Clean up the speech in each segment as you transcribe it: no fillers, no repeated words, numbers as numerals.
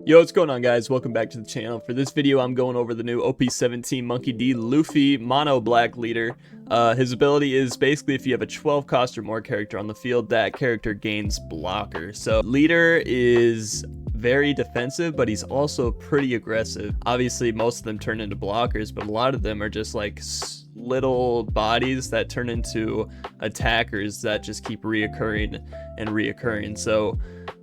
Yo, what's going on, guys? Welcome back to the channel. For this video, I'm going over the new OP17 Monkey D Luffy Mono Black leader. His ability is basically if you have a 12 cost or more character on the field, that character gains blocker. So leader is very defensive, but he's also pretty aggressive. Obviously, most of them turn into blockers, but a lot of them are just like little bodies that turn into attackers that just keep reoccurring and reoccurring. So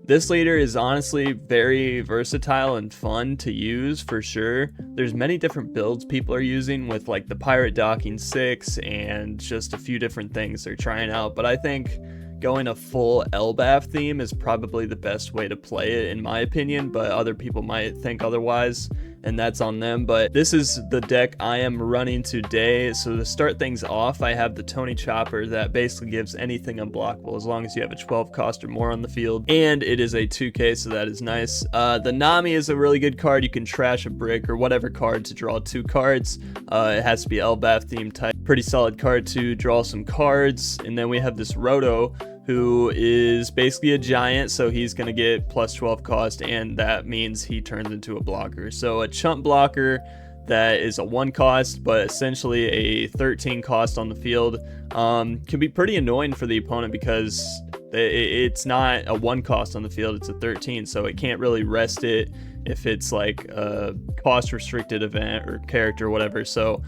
this leader is honestly very versatile and fun to use for sure. There's many different builds people are using with like the pirate docking 6 and just a few different things they're trying out, but I think going a full Elbaph theme is probably the best way to play it in my opinion, but other people might think otherwise, and that's on them. But this is the deck I am running today. So to start things off, I have the Tony Chopper that basically gives anything unblockable as long as you have a 12 cost or more on the field, and it is a 2k, so that is nice. The Nami is a really good card. You can trash a brick or whatever card to draw 2 cards. It has to be Elbaph theme type. Pretty solid card to draw some cards. And then we have this Roto, who is basically a giant, so he's going to get plus 12 cost, and that means he turns into a blocker. So a chump blocker that is a 1 cost, but essentially a 13 cost on the field, can be pretty annoying for the opponent because it's not a 1 cost on the field, it's a 13, so it can't really rest it if it's like a cost restricted event or character or whatever. So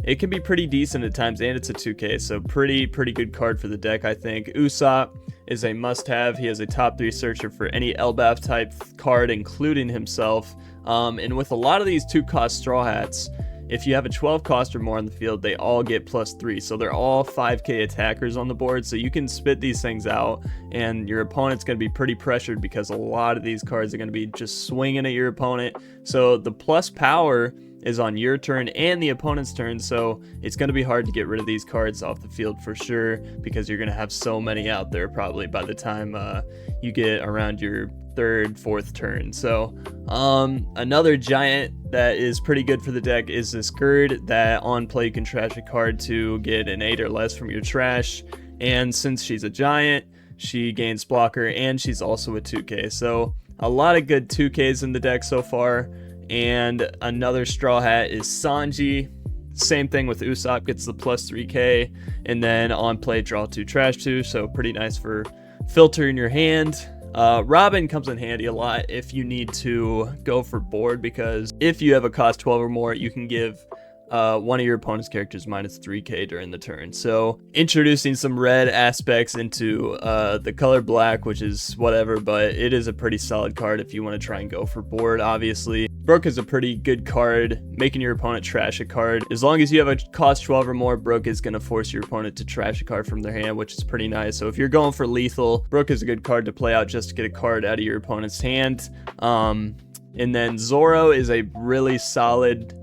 it can be pretty decent at times, and it's a 2k, so pretty good card for the deck, I think. Usopp is a must-have. He has a top 3 searcher for any Elbaph type card, including himself. And with a lot of these 2-cost Straw Hats, if you have a 12 cost or more on the field, they all get plus 3. So they're all 5k attackers on the board. So you can spit these things out, and your opponent's going to be pretty pressured because a lot of these cards are going to be just swinging at your opponent. So the plus power is on your turn and the opponent's turn, so it's going to be hard to get rid of these cards off the field for sure, because you're going to have so many out there probably by the time you get around your 3rd, 4th turn. So another giant that is pretty good for the deck is this Gerd, that on play you can trash a card to get an 8 or less from your trash, and since she's a giant, she gains blocker, and she's also a 2k. So a lot of good 2ks in the deck so far. And another Straw Hat is Sanji. Same thing with Usopp, gets the plus 3k, and then on play draw 2, trash 2, so pretty nice for filter in your hand. Robin comes in handy a lot if you need to go for board, because if you have a cost 12 or more, you can give one of your opponent's characters minus 3k during the turn. So introducing some red aspects into the color black, which is whatever, but it is a pretty solid card if you want to try and go for board. Obviously Brook is a pretty good card, making your opponent trash a card. As long as you have a cost 12 or more, Brook is going to force your opponent to trash a card from their hand, which is pretty nice. So if you're going for lethal, Brook is a good card to play out just to get a card out of your opponent's hand. And then Zoro is a really solid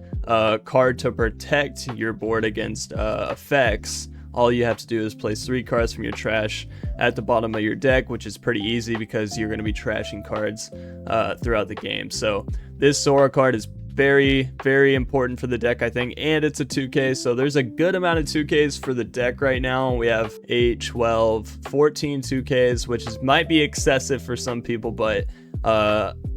card to protect your board against effects. All you have to do is place 3 cards from your trash at the bottom of your deck, which is pretty easy because you're going to be trashing cards throughout the game. So this Zoro card is very important for the deck, I think, and it's a 2k, so there's a good amount of 2ks for the deck right now. We have 8, 12, 14 2ks, which might be excessive for some people, but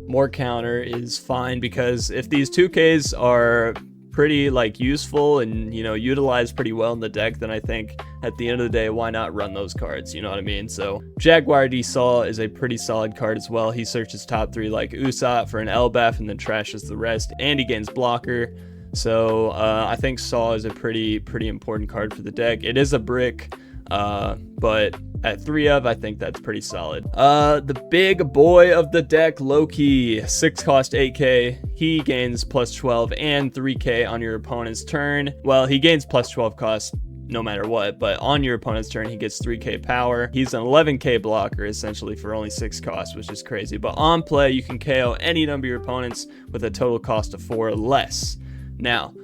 more counter is fine, because if these 2ks are pretty like useful and utilized pretty well in the deck, then I think at the end of the day, why not run those cards, you know what I mean? So Jaguar D Saw is a pretty solid card as well. He searches top 3 like Usopp for an Elbaph and then trashes the rest, and he gains blocker. So I think Saw is a pretty important card for the deck. It is a brick, but at 3 of, I think that's pretty solid. The big boy of the deck, Loki, 6 cost 8k. He gains plus 12 and 3k on your opponent's turn. Well, he gains plus 12 cost no matter what, but on your opponent's turn, he gets 3k power. He's an 11k blocker, essentially, for only 6 costs, which is crazy. But on play, you can KO any number of your opponents with a total cost of 4 or less. Now,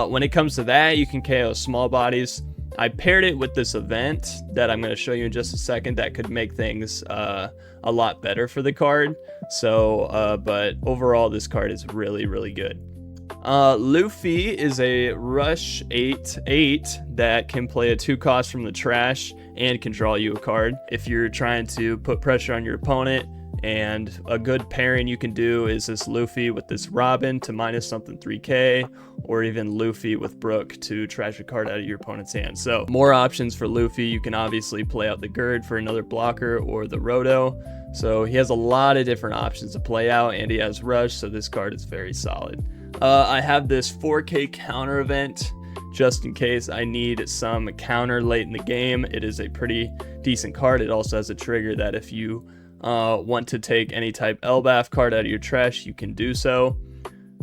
when it comes to that, you can KO small bodies. I paired it with this event that I'm going to show you in just a second that could make things a lot better for the card. So, but overall, this card is really good. Luffy is a rush 8/8 that can play a 2 cost from the trash and can draw you a card. If you're trying to put pressure on your opponent, And a good pairing you can do is this Luffy with this Robin to minus something 3k, or even Luffy with Brook to trash a card out of your opponent's hand. So more options for Luffy. You can obviously play out the Gerd for another blocker or the Roto. So he has a lot of different options to play out, and he has Rush, so this card is very solid. I have this 4k counter event just in case I need some counter late in the game. It is a pretty decent card. It also has a trigger that if you want to take any type Elbaph card out of your trash, you can do so.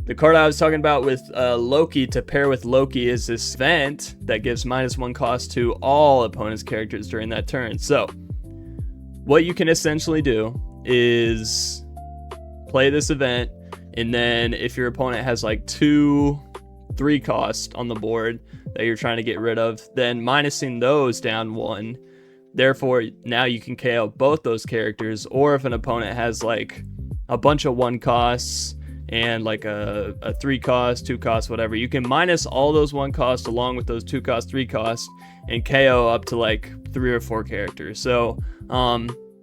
The card I was talking about with Loki, to pair with Loki, is this event that gives -1 cost to all opponent's characters during that turn. So what you can essentially do is play this event, and then if your opponent has like 2-3 cost on the board that you're trying to get rid of, then minusing those down 1. Therefore, now you can KO both those characters. Or if an opponent has like a bunch of 1 costs and like a 3 cost, 2 cost, whatever, you can minus all those 1 cost along with those 2 cost, 3 cost, and KO up to like 3 or 4 characters. So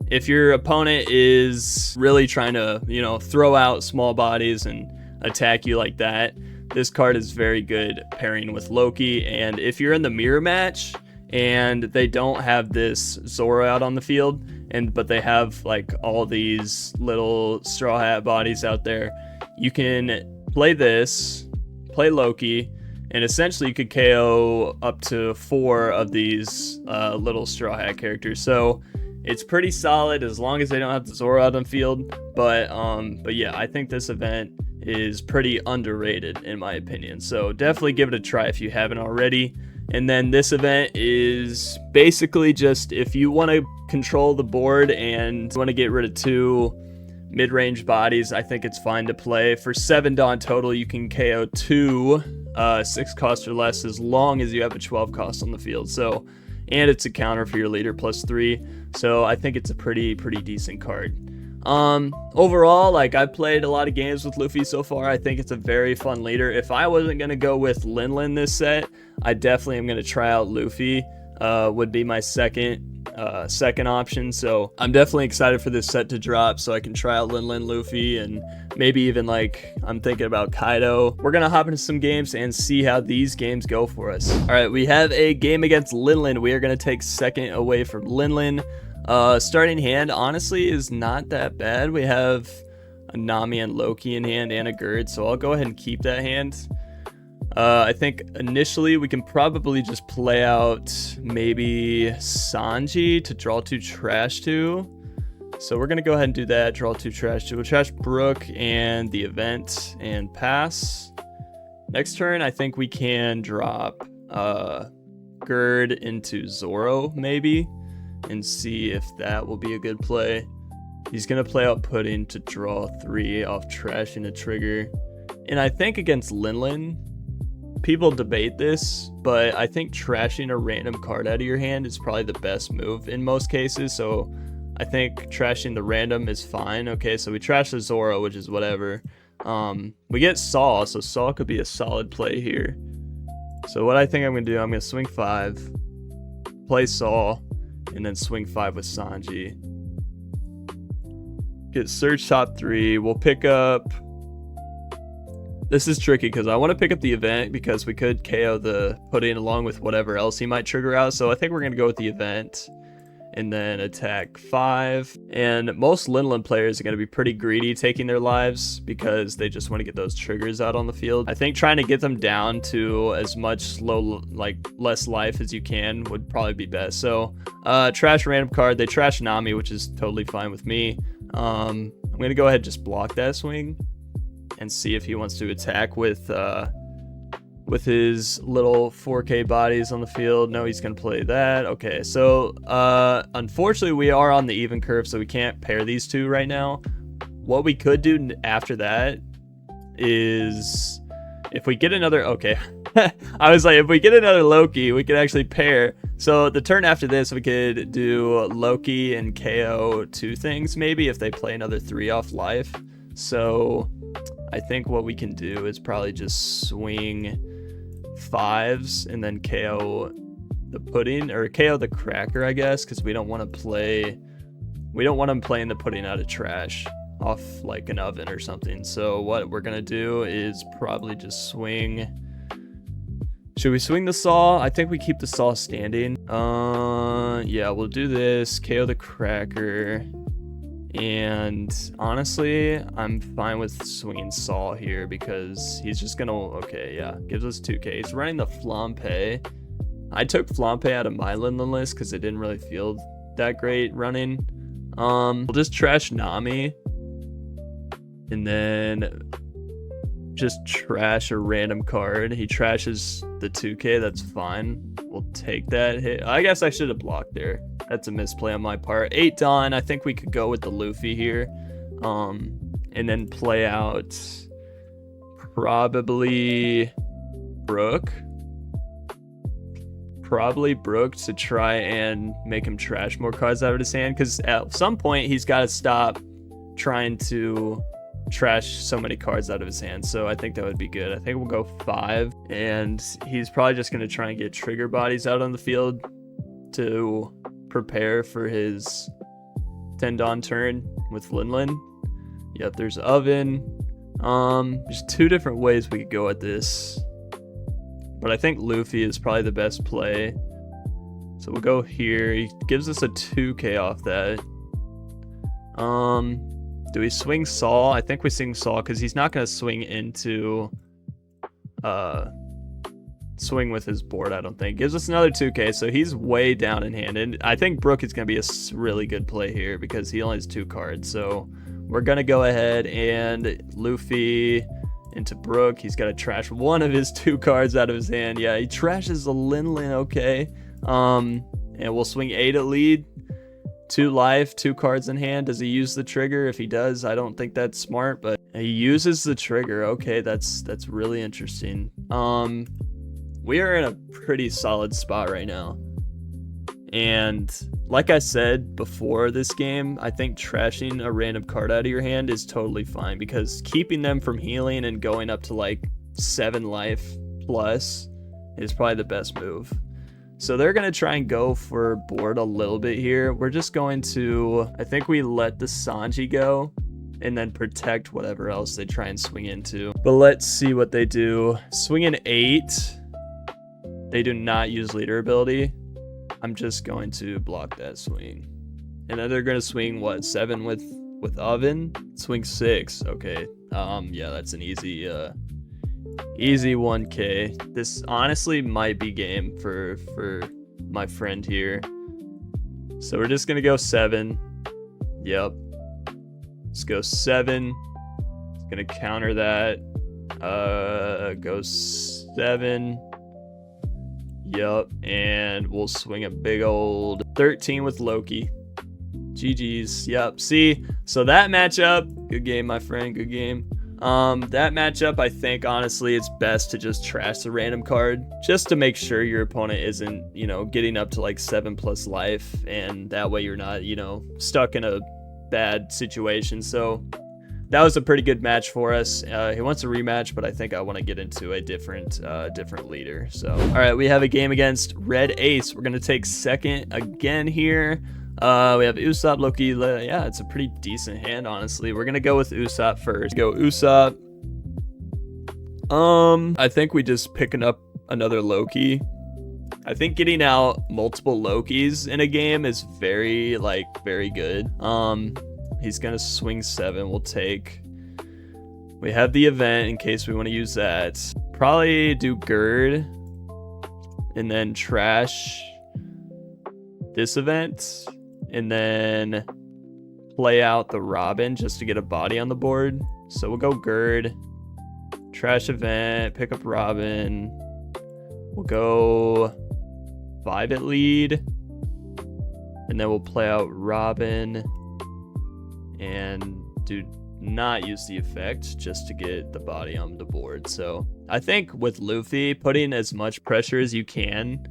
if your opponent is really trying to, you know, throw out small bodies and attack you like that, this card is very good pairing with Loki. And if you're in the mirror match and they don't have this Zoro out on the field, but they have like all these little Straw Hat bodies out there, you can play this, play Loki, and essentially you could KO up to 4 of these little Straw Hat characters. So it's pretty solid as long as they don't have the Zoro out on field. But yeah, I think this event is pretty underrated in my opinion. So definitely give it a try if you haven't already. And then this event is basically just if you want to control the board and want to get rid of 2 mid-range bodies, I think it's fine to play. For 7 Dawn total, you can KO 2 6 cost or less as long as you have a 12 cost on the field. So, and it's a counter for your leader +3. So I think it's a pretty decent card. Overall, like, I've played a lot of games with Luffy so far. I think it's a very fun leader. If I wasn't going to go with Linlin this set, I definitely am going to try out Luffy. Would be my second option. So I'm definitely excited for this set to drop so I can try out Linlin, Luffy, and maybe even like I'm thinking about Kaido. We're gonna hop into some games and see how these games go for us. All right, we have a game against Linlin. We are gonna take second away from Linlin. Starting hand honestly is not that bad. We have a Nami and Loki in hand and a Gerd, so I'll go ahead and keep that hand. I think initially we can probably just play out maybe Sanji to draw 2 trash 2. So we're gonna go ahead and do that, draw 2 trash 2. We'll trash Brook and the event and pass. Next turn I think we can drop Gerd into Zoro maybe and see if that will be a good play. He's gonna play out Pudding to draw 3 off trash and a trigger. And I think against Linlin, people debate this, but I think trashing a random card out of your hand is probably the best move in most cases. So I think trashing the random is fine. Okay, so we trash the Zoro, which is whatever. We get Saul, so Saul could be a solid play here. So what I think I'm gonna do, I'm gonna swing 5, play Saul, and then swing 5 with Sanji. Get search top 3. We'll pick up. This is tricky because I want to pick up the event because we could KO the Pudding along with whatever else he might trigger out. So I think we're going to go with the event and then attack 5. And most Linlin players are going to be pretty greedy taking their lives because they just want to get those triggers out on the field. I think trying to get them down to as much less life as you can would probably be best. So trash random card. They trash Nami, which is totally fine with me. I'm going to go ahead and just block that swing and see if he wants to attack with his little 4K bodies on the field. No, he's gonna play that. Okay, so unfortunately we are on the even curve, so we can't pair these two right now. What we could do after that is if we get another, okay, I was like, if we get another Loki, we could actually pair. So the turn after this, we could do Loki and KO 2 things maybe if they play another 3 off life. So I think what we can do is probably just swing 5s and then KO the Pudding, or KO the Cracker, I guess, because we don't want to play we don't want him playing the putting out of trash off like an oven or something. So what we're gonna do is probably just swing. Should we swing the saw? I think we keep the saw standing. Yeah, we'll do this. KO the cracker. And honestly, I'm fine with swinging saw here because he's just gonna, okay, yeah, gives us 2k. He's running the Flampe. I took Flampe out of my Linlin list because it didn't really feel that great running. We'll just trash Nami. And then just trash a random card. He trashes the 2k, that's fine. We'll take that hit. I guess I should have blocked there. That's a misplay on my part. 8 Dawn, I think we could go with the Luffy here. And then play out probably Brook. Probably Brook to try and make him trash more cards out of his hand, because at some point he's got to stop trying to trash so many cards out of his hand. So I think that would be good. I think we'll go 5, and he's probably just going to try and get trigger bodies out on the field to prepare for his 10 Dawn turn with Linlin. Yep, there's oven. There's 2 different ways we could go at this, but I think Luffy is probably the best play. So we'll go here. He gives us a 2k off that. Do we swing Saw? I think we swing Saw because he's not going to swing into swing with his board, I don't think. Gives us another 2k, so he's way down in hand. And I think Brook is going to be a really good play here because he only has 2 cards. So we're going to go ahead and Luffy into Brook. He's got to trash one of his 2 cards out of his hand. Yeah, he trashes a Linlin, okay. And we'll swing 8 at lead. 2 life, 2 cards in hand. Does he use the trigger? If he does, I don't think that's smart, but he uses the trigger. Okay, that's really interesting. We are in a pretty solid spot right now. And like I said before this game, I think trashing a random card out of your hand is totally fine because keeping them from healing and going up to like 7 life plus is probably the best move. So they're going to try and go for board a little bit here. We're just going to, I think we let the Sanji go and then protect whatever else they try and swing into. But let's see what they do. Swing an 8. They do not use leader ability. I'm just going to block that swing. And then they're going to swing, what, 7 with oven? Swing 6. Okay. Yeah, that's an easy 1k. This honestly might be game for my friend here. So we're just gonna go 7. Yep, let's go 7. It's gonna counter that. Go 7. Yep, and we'll swing a big old 13 with Loki. GG's. Yep, see, so that matchup, good game, my friend, good game. That matchup, I think, honestly, it's best to just trash the random card just to make sure your opponent isn't, you know, getting up to like 7 plus life, and that way you're not, you know, stuck in a bad situation. So that was a pretty good match for us. He wants a rematch, but I think I want to get into a different leader. So, all right, we have a game against Red Ace. We're going to take second again here. We have Usopp, Loki. Yeah, it's a pretty decent hand, honestly. We're gonna go with Usopp first. Go Usopp. I think we just picking up another Loki. I think getting out multiple Lokis in a game is very good. He's gonna swing 7. We'll take. We have the event in case we want to use that. Probably do Gird, and then trash this event. And then play out the Robin just to get a body on the board. So we'll go Gird, trash event, pick up Robin. We'll go 5 at lead. And then we'll play out Robin and do not use the effect just to get the body on the board. So I think with Luffy, putting as much pressure as you can,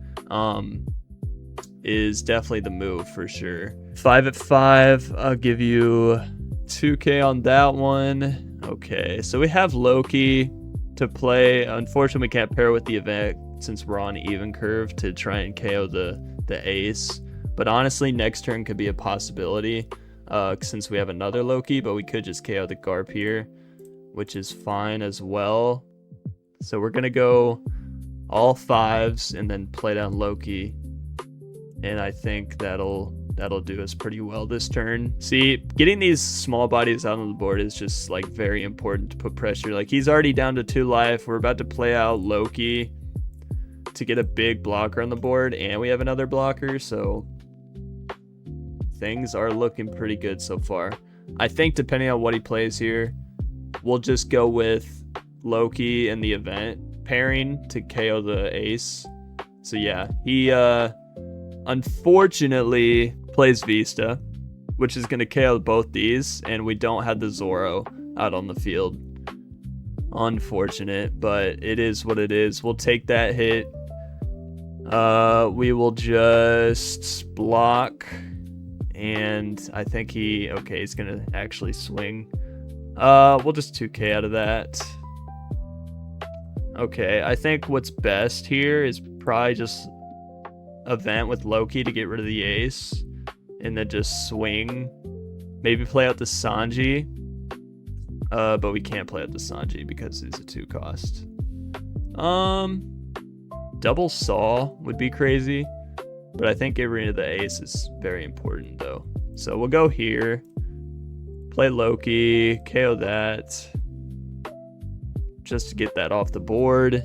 is definitely the move for sure. 5 at 5. I'll give you 2k on that one. Okay, so we have Loki to play. Unfortunately, we can't pair with the event since we're on even curve to try and KO the ace. But honestly, next turn could be a possibility. since we have another Loki, but we could just KO the Garp here, which is fine as well. So we're gonna go all 5s and then play down Loki, and I think that'll do us pretty well this turn. See, getting these small bodies out on the board is just like very important to put pressure. Like, he's already down to 2 life. We're about to play out Loki to get a big blocker on the board, and we have another blocker, so things are looking pretty good so far. I think depending on what he plays here, we'll just go with Loki in the event pairing to KO the ace. So yeah, he unfortunately plays Vista, which is going to KO both these, and we don't have the Zoro out on the field. Unfortunate, but it is what it is. We'll take that hit. We will just block, and I think he's going to actually swing. We'll just 2k out of that. Okay, I think what's best here is probably just event with Loki to get rid of the ace, and then just swing. Maybe play out the Sanji, but we can't play out the Sanji because it's a 2 cost. Double Saw would be crazy, but I think getting rid of the ace is very important though. So we'll go here, play Loki, KO that, just to get that off the board.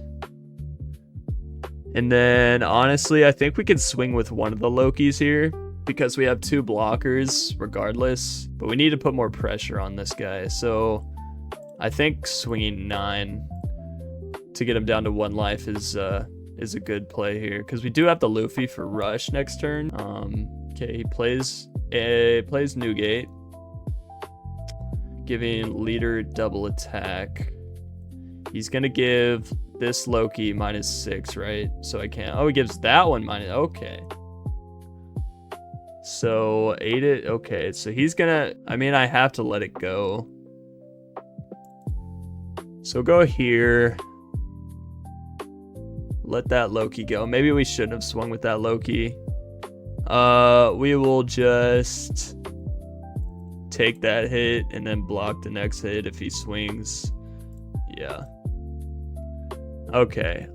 And then honestly, I think we could swing with one of the Lokis here because we have 2 blockers regardless, but we need to put more pressure on this guy. So I think swinging 9 to get him down to 1 life is a good play here, because we do have the Luffy for rush next turn. Okay, he plays Newgate, giving leader double attack. He's gonna give this Loki -6, right? So I can't. Oh, he gives that one minus. Okay. So 8 it. Okay, so he's gonna. I mean, I have to let it go. So go here. Let that Loki go. Maybe we shouldn't have swung with that Loki. We will just take that hit and then block the next hit if he swings. Yeah. Okay.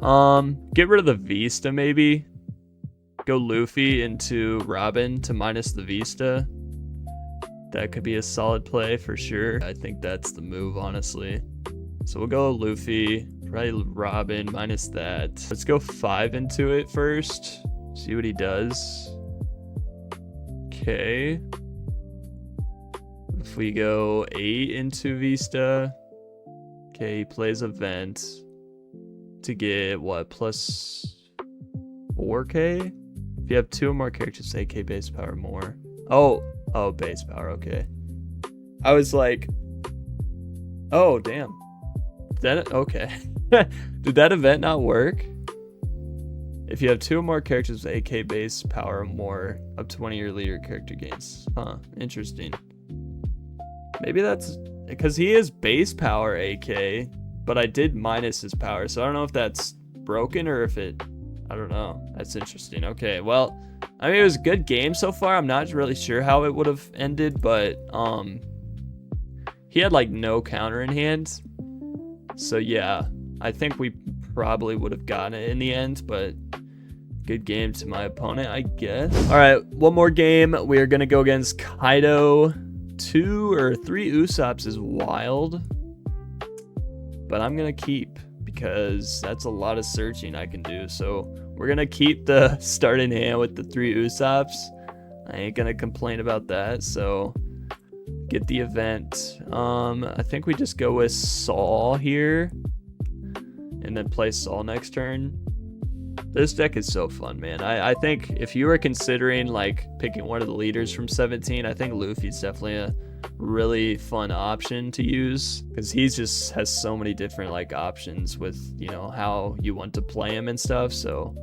Get rid of the Vista maybe. Go Luffy into Robin to minus the Vista. That could be a solid play for sure. I think that's the move, honestly. So we'll go Luffy, probably Robin minus that. Let's go 5 into it first. See what he does. Okay. If we go 8 into Vista. Okay, he plays Event to get what, plus 4k? If you have 2 or more characters, 8k base power more. Oh, base power, okay. I was like, oh, damn. Okay. Did that event not work? If you have 2 or more characters with 8k base power or more, up to 1 of your leader character gains. Huh, interesting. Maybe that's because he is base power 8k, but I did minus his power, so I don't know if that's broken or if it, I don't know. That's interesting. Okay, well, I mean, it was a good game so far. I'm not really sure how it would have ended, but he had like no counter in hand. So yeah, I think we probably would have gotten it in the end, but good game to my opponent, I guess. All right, one more game. We are going to go against Kaido. 2 or 3 Usopps is wild, but I'm going to keep because that's a lot of searching I can do. So we're going to keep the starting hand with the 3 Usopps. I ain't going to complain about that. So get the event. I think we just go with Saul here and then play Saul next turn. This deck is so fun, man. I think if you were considering like picking one of the leaders from 17, I think Luffy's definitely a really fun option to use because he just has so many different like options with, you know, how you want to play him and stuff. So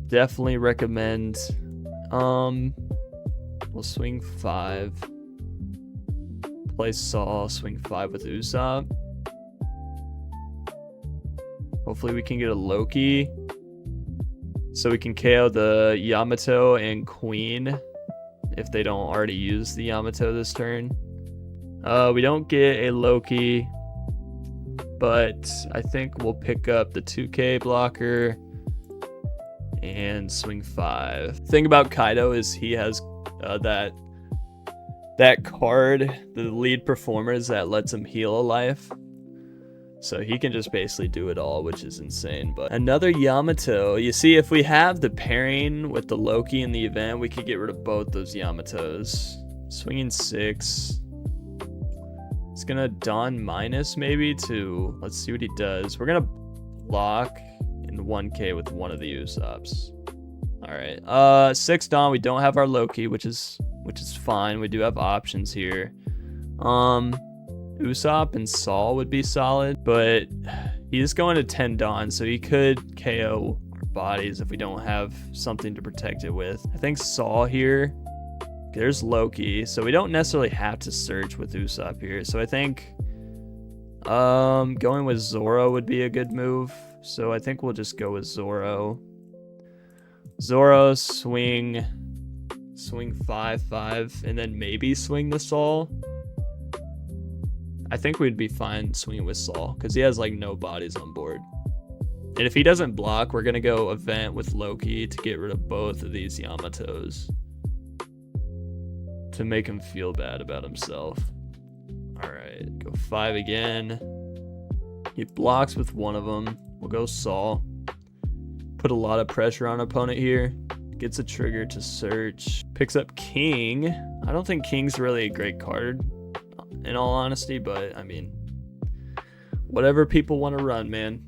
definitely recommend. We'll swing 5. Play Saul, swing 5 with Usopp. Hopefully we can get a Loki so we can KO the Yamato and Queen if they don't already use the Yamato this turn. We don't get a Loki, but I think we'll pick up the 2K blocker and swing 5. The thing about Kaido is he has that card, the lead performers, that lets him heal a life. So he can just basically do it all, which is insane. But another Yamato. You see, if we have the pairing with the Loki in the event, we could get rid of both those Yamatos. Swinging 6. It's gonna Dawn minus maybe to, let's see what he does. We're gonna block in 1K with one of the Usopps. All right, 6 Dawn. We don't have our Loki, which is fine. We do have options here. Usopp and Saul would be solid, but he's going to 10 Dawn, so he could KO our bodies if we don't have something to protect it with. I think Saul here. There's Loki, so we don't necessarily have to search with Usopp here. So I think going with Zoro would be a good move. So I think we'll just go with Zoro. Zoro, swing 5/5, and then maybe swing the Saul. I think we'd be fine swinging with Saul because he has like no bodies on board. And if he doesn't block, we're gonna go event with Loki to get rid of both of these Yamatos to make him feel bad about himself. All right, go 5 again. He blocks with one of them. We'll go Saul. Put a lot of pressure on opponent here. Gets a trigger to search. Picks up King. I don't think King's really a great card, in all honesty, but I mean, whatever people want to run, man.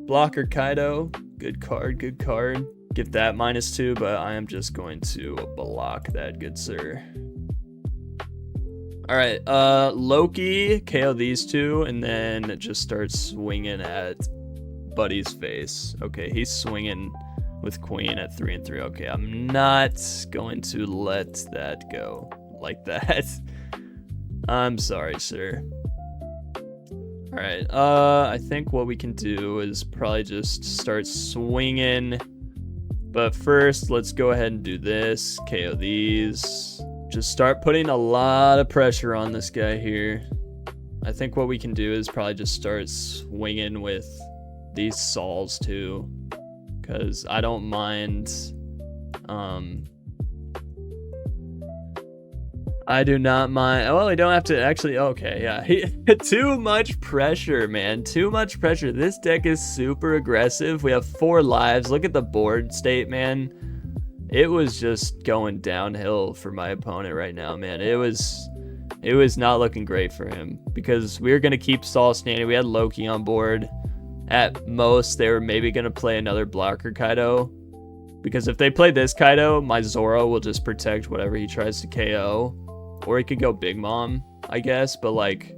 Blocker Kaido. Good card, good card. Give that -2, but I am just going to block that, good sir. All right, Loki, KO these two, and then just start swinging at Buddy's face. Okay, he's swinging with Queen at 3 and 3. Okay, I'm not going to let that go like that. I'm sorry, sir. All right, I think what we can do is probably just start swinging. But first, let's go ahead and do this. KO these. Just start putting a lot of pressure on this guy here. I think what we can do is probably just start swinging with these Sauls too, because I don't mind. I do not mind. Well, we don't have to actually. Okay, yeah. Too much pressure, man. Too much pressure. This deck is super aggressive. We have 4 lives. Look at the board state, man. It was just going downhill for my opponent right now, man. It was not looking great for him because we were gonna keep Saul standing. We had Loki on board. At most, they were maybe gonna play another blocker Kaido, because if they play this Kaido, my Zoro will just protect whatever he tries to KO. Or he could go Big Mom, I guess, but like,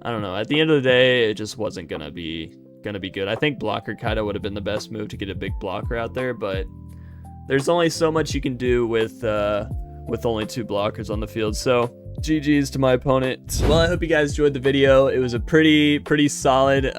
I don't know. At the end of the day, it just wasn't gonna be good. I think blocker Kaido would have been the best move to get a big blocker out there, but there's only so much you can do with only 2 blockers on the field. So GG's to my opponent. Well, I hope you guys enjoyed the video. It was a pretty solid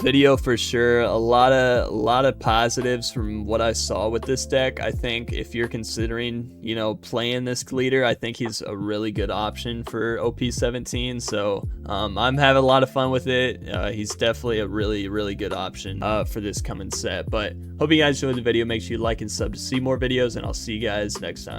video for sure. A lot of positives from what I saw with this deck. I think if you're considering, you know, playing this leader, I think he's a really good option for OP17. So I'm having a lot of fun with it. He's definitely a really good option for this coming set. But hope you guys enjoyed the video. Make sure you like and sub to see more videos, and I'll see you guys next time.